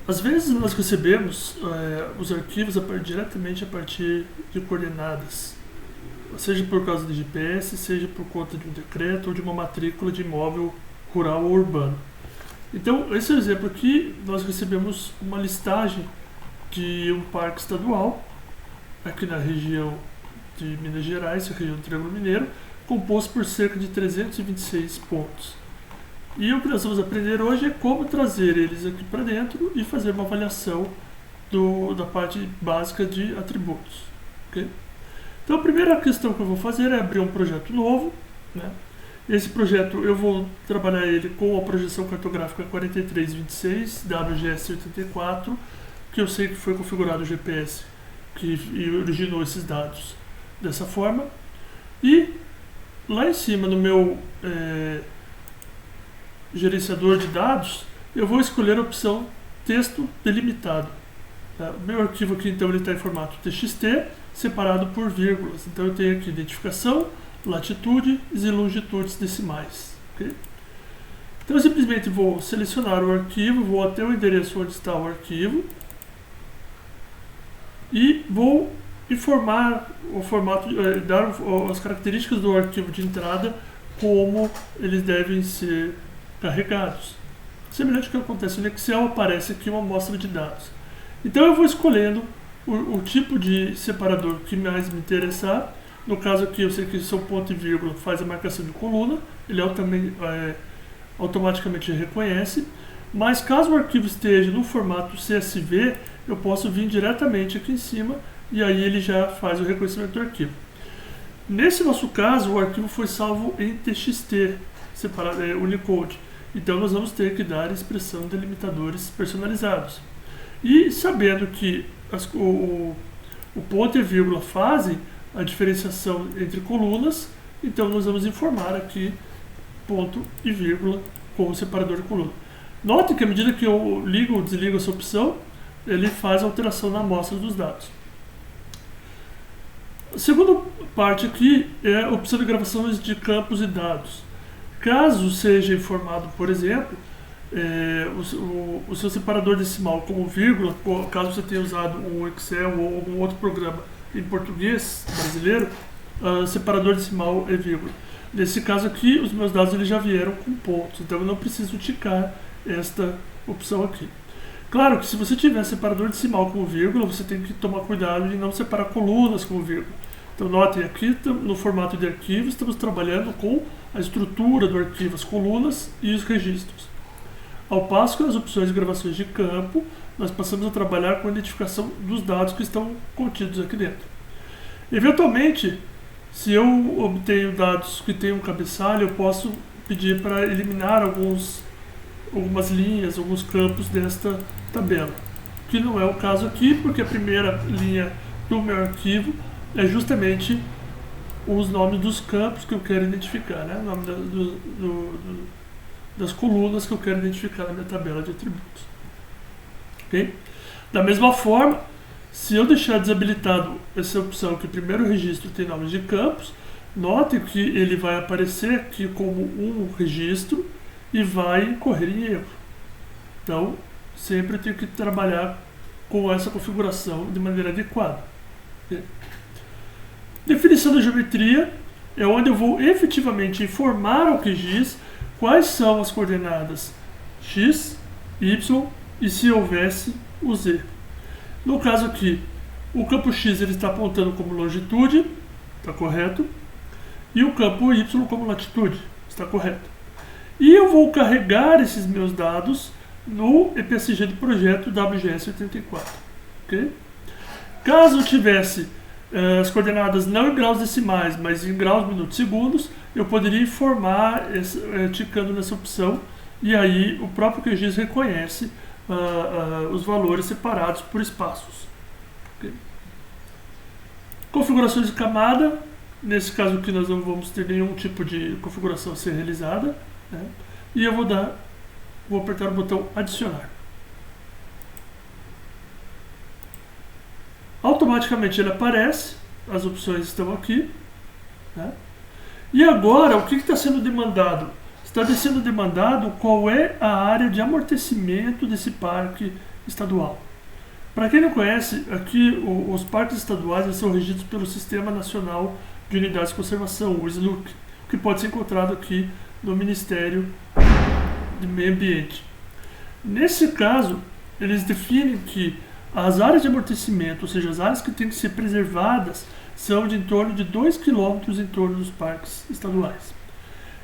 Às vezes nós recebemos os arquivos diretamente a partir de coordenadas, seja por causa de GPS, seja por conta de um decreto ou de uma matrícula de imóvel rural ou urbano. Então, esse exemplo aqui, nós recebemos uma listagem de um parque estadual, aqui na região de Minas Gerais, a região do Triângulo Mineiro, composto por cerca de 326 pontos. E o que nós vamos aprender hoje é como trazer eles aqui para dentro e fazer uma avaliação da parte básica de atributos. Okay? Então, a primeira questão que eu vou fazer é abrir um projeto novo, né? Esse projeto eu vou trabalhar ele com a projeção cartográfica 4326 WGS84, que eu sei que foi configurado o GPS que originou esses dados dessa forma. E lá em cima no meu gerenciador de dados, eu vou escolher a opção texto delimitado. Tá? O meu arquivo aqui então ele está em formato TXT, separado por vírgulas. Então eu tenho aqui identificação, latitudes e longitudes decimais. Okay? Então eu simplesmente vou selecionar o arquivo, vou até o endereço onde está o arquivo e vou informar o formato, dar as características do arquivo de entrada, como eles devem ser carregados. Semelhante ao que acontece no Excel, aparece aqui uma amostra de dados. Então eu vou escolhendo o tipo de separador que mais me interessar. No caso aqui eu sei que seu ponto e vírgula faz a marcação de coluna, ele automaticamente reconhece, mas caso o arquivo esteja no formato CSV, eu posso vir diretamente aqui em cima e aí ele já faz o reconhecimento do arquivo. Nesse nosso caso, o arquivo foi salvo em TXT, Unicode, então nós vamos ter que dar expressão de delimitadores personalizados. E sabendo que o ponto e vírgula fazem a diferenciação entre colunas, então nós vamos informar aqui ponto e vírgula com o separador de coluna. Note que à medida que eu ligo ou desligo essa opção, ele faz a alteração na amostra dos dados. A segunda parte aqui é a opção de gravações de campos e dados. Caso seja informado, por exemplo, o seu separador decimal como vírgula, caso você tenha usado um Excel ou algum outro programa em português brasileiro, separador decimal é vírgula. Nesse caso aqui, os meus dados eles já vieram com pontos, então eu não preciso ticar esta opção aqui. Claro que se você tiver separador decimal como vírgula, você tem que tomar cuidado de não separar colunas como vírgula. Então notem aqui, no formato de arquivo, estamos trabalhando com a estrutura do arquivo, as colunas e os registros. Ao passo que nas opções de gravações de campo, nós passamos a trabalhar com a identificação dos dados que estão contidos aqui dentro. Eventualmente, se eu obtenho dados que têm um cabeçalho, eu posso pedir para eliminar algumas linhas, alguns campos desta tabela. Que não é o caso aqui, porque a primeira linha do meu arquivo é justamente os nomes dos campos que eu quero identificar, né? O nome das colunas que eu quero identificar na minha tabela de atributos. Okay? Da mesma forma, se eu deixar desabilitado essa opção que o primeiro registro tem nomes de campos, note que ele vai aparecer aqui como um registro e vai correr em erro. Então, sempre tenho que trabalhar com essa configuração de maneira adequada. Okay? Definição da geometria é onde eu vou efetivamente informar ao QGIS quais são as coordenadas x, y e se houvesse o z. No caso aqui, o campo x ele está apontando como longitude, está correto, e o campo y como latitude, está correto. E eu vou carregar esses meus dados no EPSG do projeto WGS84. Okay? Caso eu tivesse as coordenadas não em graus decimais, mas em graus minutos segundos, eu poderia informar ticando nessa opção, e aí o próprio QGIS reconhece os valores separados por espaços. Okay. Configurações de camada, nesse caso aqui nós não vamos ter nenhum tipo de configuração a ser realizada, né? E eu vou apertar o botão adicionar. Automaticamente ele aparece, as opções estão aqui, né? E agora, o que está sendo demandado? Está sendo demandado qual é a área de amortecimento desse parque estadual. Para quem não conhece, aqui os parques estaduais são regidos pelo Sistema Nacional de Unidades de Conservação, o SNUC, que pode ser encontrado aqui no Ministério do Meio Ambiente. Nesse caso, eles definem que as áreas de amortecimento, ou seja, as áreas que têm que ser preservadas, são de em torno de 2 km em torno dos parques estaduais.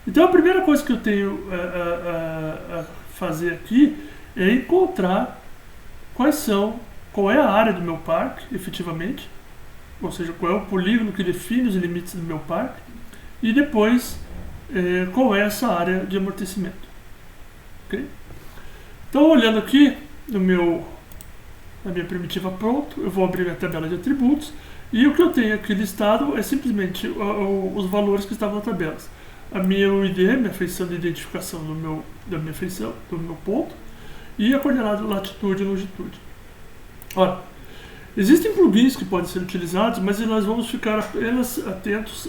Então a primeira coisa que eu tenho a fazer aqui é encontrar qual é a área do meu parque, efetivamente, ou seja, qual é o polígono que define os limites do meu parque, e depois qual é essa área de amortecimento. Okay? Então, olhando aqui na minha primitiva pronto, eu vou abrir minha tabela de atributos, e o que eu tenho aqui listado é simplesmente os valores que estavam na tabela. A minha UID, minha feição de identificação da minha feição, do meu ponto, e a coordenada latitude e longitude. Ora, existem plugins que podem ser utilizados, mas nós vamos ficar apenas atentos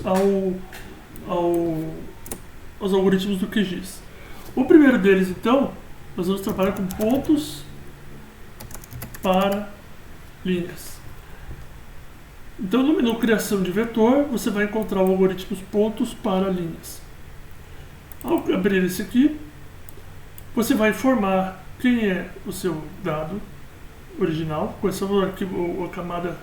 aos algoritmos do QGIS. O primeiro deles, então, nós vamos trabalhar com pontos para linhas. Então, no menu Criação de Vetor, você vai encontrar o algoritmo pontos para linhas. Ao abrir esse aqui, você vai informar quem é o seu dado original, quais são a camada,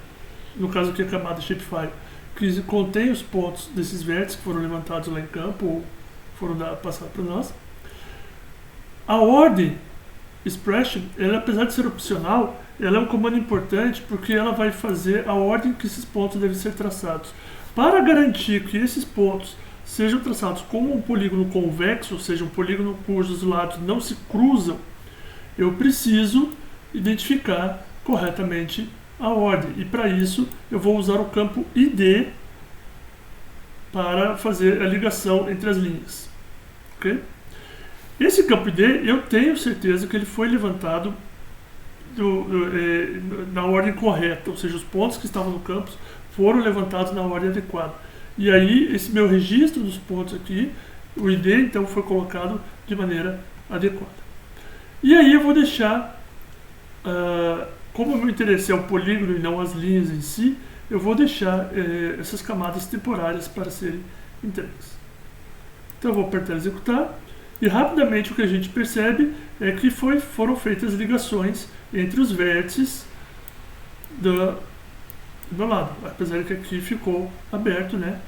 no caso aqui a camada Shapefile, que contém os pontos desses vértices que foram levantados lá em campo ou foram passados para nós. A ordem expression, ela, apesar de ser opcional, ela é um comando importante porque ela vai fazer a ordem que esses pontos devem ser traçados. Para garantir que esses pontos sejam traçados como um polígono convexo, ou seja, um polígono cujos lados não se cruzam, eu preciso identificar corretamente a ordem. E para isso eu vou usar o campo ID para fazer a ligação entre as linhas. Okay? Esse campo ID, eu tenho certeza que ele foi levantado na ordem correta, ou seja, os pontos que estavam no campo foram levantados na ordem adequada. E aí, esse meu registro dos pontos aqui, o ID, então, foi colocado de maneira adequada. E aí eu vou deixar, como o meu interesse é o polígono e não as linhas em si, eu vou deixar essas camadas temporárias para serem entregues. Então eu vou apertar executar. E rapidamente o que a gente percebe é que foram feitas ligações entre os vértices do meu lado, apesar de que aqui ficou aberto, né,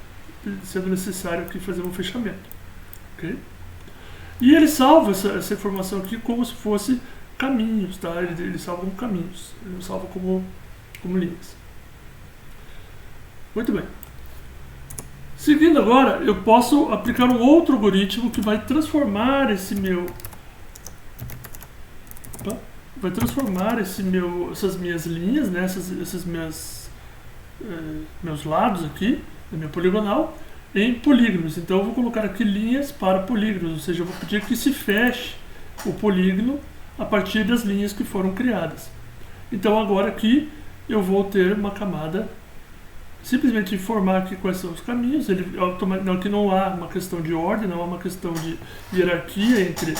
sendo necessário aqui fazer um fechamento. Okay? E ele salva essa informação aqui como se fosse caminhos, tá? Ele salva como caminhos, ele não salva como linhas. Muito bem. Seguindo agora, eu posso aplicar um outro algoritmo que vai transformar essas minhas linhas, né, esses meus lados aqui, da minha poligonal, em polígonos. Então eu vou colocar aqui linhas para polígonos, ou seja, eu vou pedir que se feche o polígono a partir das linhas que foram criadas. Então agora aqui eu vou ter uma camada, simplesmente informar aqui quais são os caminhos. Aqui não há uma questão de ordem, não há uma questão de hierarquia entre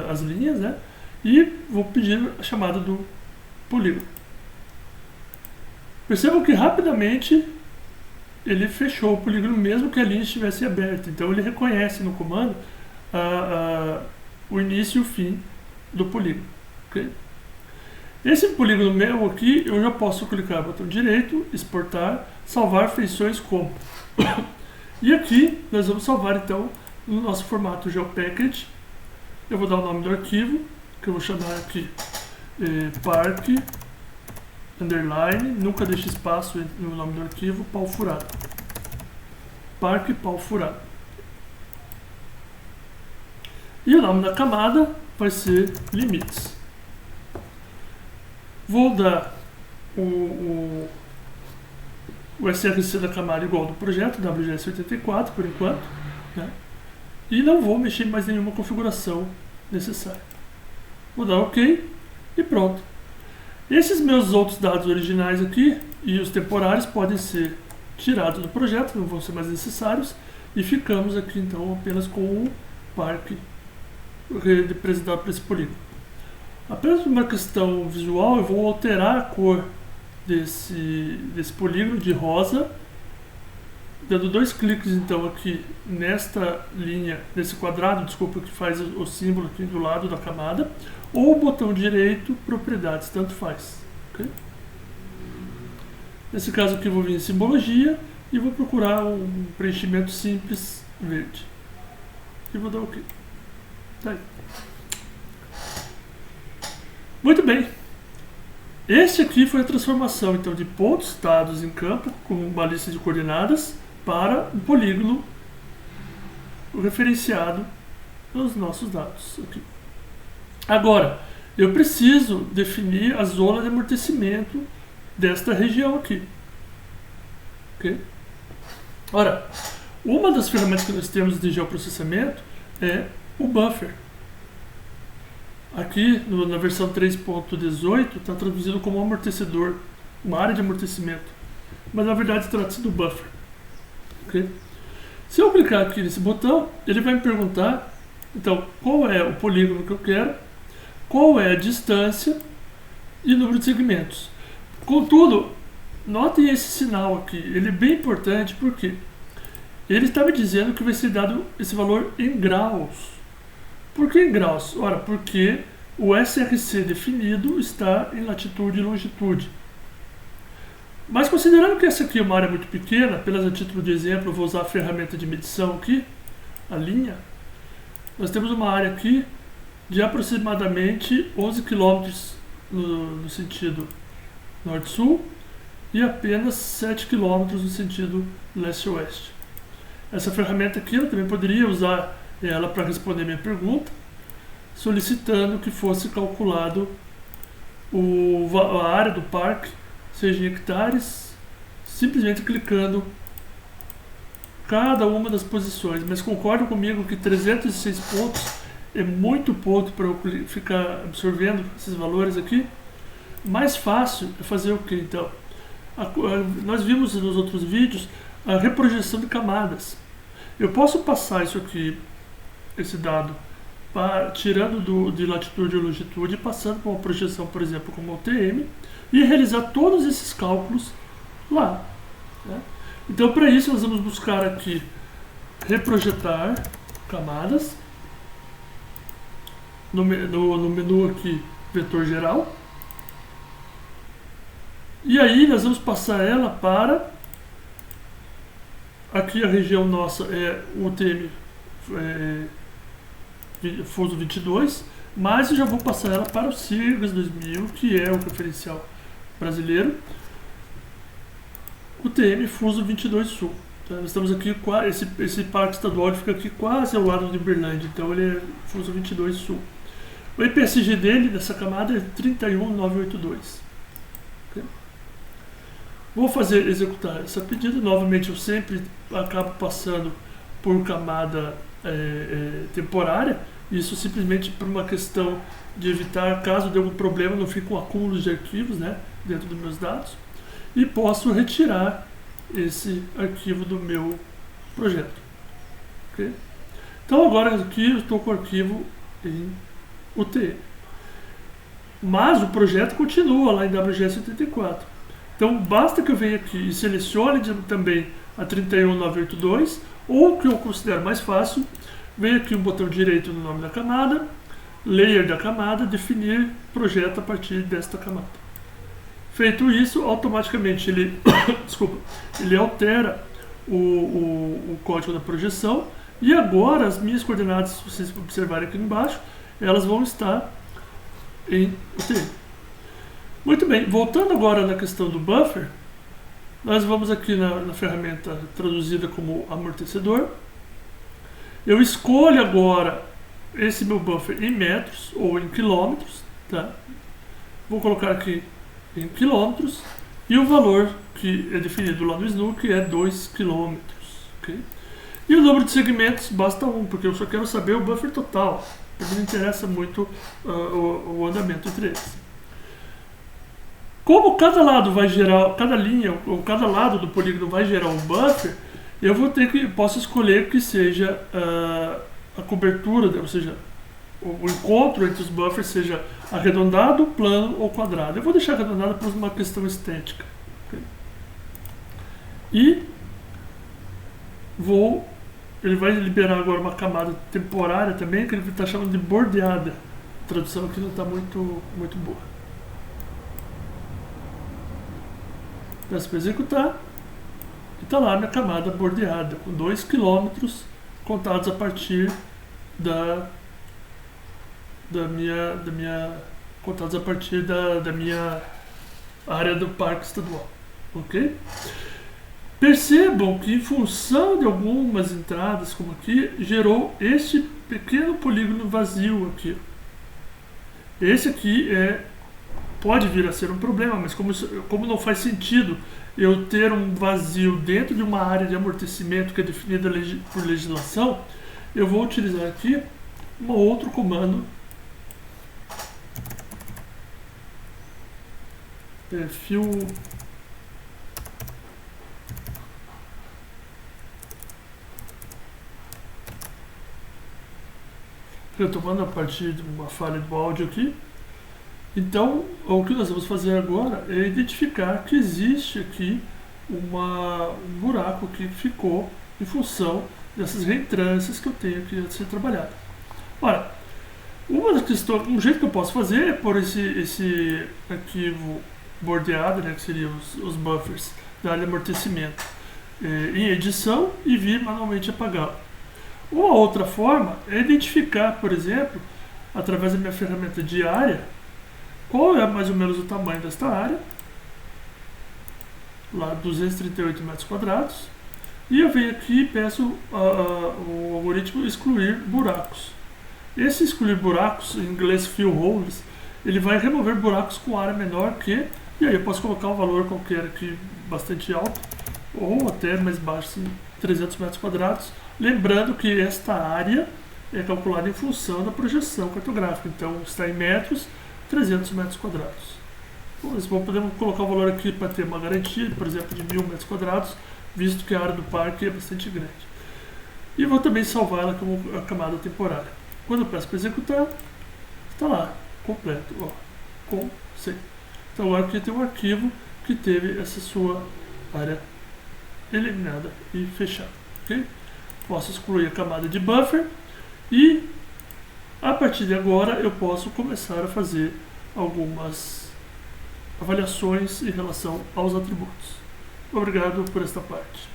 as linhas, né? E vou pedir a chamada do polígono. Percebam que rapidamente ele fechou o polígono mesmo que a linha estivesse aberta. Então ele reconhece no comando o início e o fim do polígono. Okay? Esse polígono meu aqui, eu já posso clicar no botão direito, exportar, salvar feições como. E aqui nós vamos salvar então no nosso formato GeoPackage. Eu vou dar o nome do arquivo, que eu vou chamar aqui parque, underline, nunca deixe espaço no nome do arquivo, pau furado. Parque pau furado. E o nome da camada vai ser limites. Vou dar o SRC da camada igual ao do projeto, WGS84 por enquanto, né? E não vou mexer em mais nenhuma configuração necessária. Vou dar OK e pronto. Esses meus outros dados originais aqui e os temporários podem ser tirados do projeto, não vão ser mais necessários, e ficamos aqui então apenas com o parque representado por esse polígono. Apenas por uma questão visual, eu vou alterar a cor desse polígono de rosa, dando 2 cliques então aqui nesta linha, nesse quadrado, desculpa, que faz o símbolo aqui do lado da camada, ou o botão direito, propriedades, tanto faz. Okay? Nesse caso aqui eu vou vir em simbologia e vou procurar um preenchimento simples verde. E vou dar OK. Tá aí. Muito bem. Este aqui foi a transformação então de pontos dados em campo com uma lista de coordenadas para um polígono referenciado nos nossos dados. Aqui. Agora, eu preciso definir a zona de amortecimento desta região aqui. Okay? Ora, uma das ferramentas que nós temos de geoprocessamento é o buffer. Aqui na versão 3.18 está traduzido como amortecedor, uma área de amortecimento, mas na verdade trata-se do buffer. Okay? Se eu clicar aqui nesse botão, ele vai me perguntar então qual é o polígono que eu quero, qual é a distância e o número de segmentos. Contudo, notem esse sinal aqui, ele é bem importante porque ele está me dizendo que vai ser dado esse valor em graus. Por que em graus? Ora, porque o SRC definido está em latitude e longitude. Mas considerando que essa aqui é uma área muito pequena, apenas a título de exemplo, eu vou usar a ferramenta de medição aqui, a linha. Nós temos uma área aqui de aproximadamente 11 km no sentido norte-sul e apenas 7 km no sentido leste-oeste. Essa ferramenta aqui eu também poderia usar ela para responder minha pergunta, solicitando que fosse calculado a área do parque, seja em hectares, simplesmente clicando cada uma das posições. Mas concordam comigo que 306 pontos é muito ponto para eu ficar absorvendo esses valores aqui? Mais fácil é fazer o que então? Nós vimos nos outros vídeos a reprojeção de camadas. Eu posso passar isso aqui, esse dado, tirando de latitude e longitude, passando por uma projeção, por exemplo, como o TM, e realizar todos esses cálculos lá. Né? Então, para isso, nós vamos buscar aqui reprojetar camadas, no menu aqui, vetor geral, e aí nós vamos passar ela para, aqui a região nossa é o TM Fuso 22, mas eu já vou passar ela para o Sirgas 2000, que é o referencial brasileiro, o TM Fuso 22 Sul. Então, nós estamos aqui, esse parque estadual fica aqui quase ao lado de Uberlândia, então ele é Fuso 22 Sul. O IPSG dele, dessa camada, é 31982. Okay? Vou executar essa pedida. Novamente, eu sempre acabo passando por camada temporária. Isso simplesmente por uma questão de evitar, caso dê algum problema, não fique um acúmulo de arquivos, né, dentro dos meus dados. E posso retirar esse arquivo do meu projeto. Okay? Então agora aqui eu estou com o arquivo em UTM. Mas o projeto continua lá em WGS84. Então basta que eu venha aqui e selecione também a 31982, ou o que eu considero mais fácil, venho aqui um botão direito no nome da camada, layer da camada, definir projeto a partir desta camada. Feito isso, automaticamente ele, ele altera o código da projeção, e agora as minhas coordenadas, se vocês observarem aqui embaixo, elas vão estar em UTM. Muito bem, voltando agora na questão do buffer, nós vamos aqui na ferramenta traduzida como amortecedor. Eu escolho agora esse meu buffer em metros ou em quilômetros. Tá? Vou colocar aqui em quilômetros e o valor que é definido lá no SNUC é 2 km. Okay? E o número de segmentos basta 1, porque eu só quero saber o buffer total. Não me interessa muito o andamento entre eles. Como cada lado vai gerar, cada linha ou cada lado do polígono vai gerar um buffer, posso escolher que seja a cobertura, ou seja, o encontro entre os buffers seja arredondado, plano ou quadrado. Eu vou deixar arredondado por uma questão estética. Okay? E ele vai liberar agora uma camada temporária também, que ele está chamando de bordeada. A tradução aqui não está muito boa. Peço para executar. E está lá a minha camada bordeada, com 2 km contados a partir da minha área do parque estadual. Ok? Percebam que, em função de algumas entradas, como aqui, gerou este pequeno polígono vazio aqui. Esse aqui pode vir a ser um problema, mas como não faz sentido eu ter um vazio dentro de uma área de amortecimento que é definida por legislação, eu vou utilizar aqui um outro comando, fill eu estou tomando a partir de uma falha do áudio aqui. Então, o que nós vamos fazer agora é identificar que existe aqui um buraco que ficou em função dessas reentrâncias que eu tenho aqui a ser trabalhado. Ora, um jeito que eu posso fazer é pôr esse arquivo bordeado, né, que seriam os buffers da área de amortecimento, em edição e vir manualmente apagá-lo. Uma outra forma é identificar, por exemplo, através da minha ferramenta de área, qual é mais ou menos o tamanho desta área, lá 238 metros quadrados, e eu venho aqui e peço o algoritmo excluir buracos. Esse excluir buracos, em inglês fill holes, ele vai remover buracos com área menor que, e aí eu posso colocar um valor qualquer aqui bastante alto, ou até mais baixo, assim, 300 metros quadrados, lembrando que esta área é calculada em função da projeção cartográfica, então está em metros, 300 metros quadrados. Bom, podemos colocar o valor aqui para ter uma garantia, por exemplo, de 1000 metros quadrados, visto que a área do parque é bastante grande. E vou também salvar ela como a camada temporária. Quando eu peço para executar, está lá, completo, ó, com C. Então agora aqui tem um arquivo que teve essa sua área eliminada e fechada. Okay? Posso excluir a camada de buffer e a partir de agora eu posso começar a fazer algumas avaliações em relação aos atributos. Obrigado por esta parte.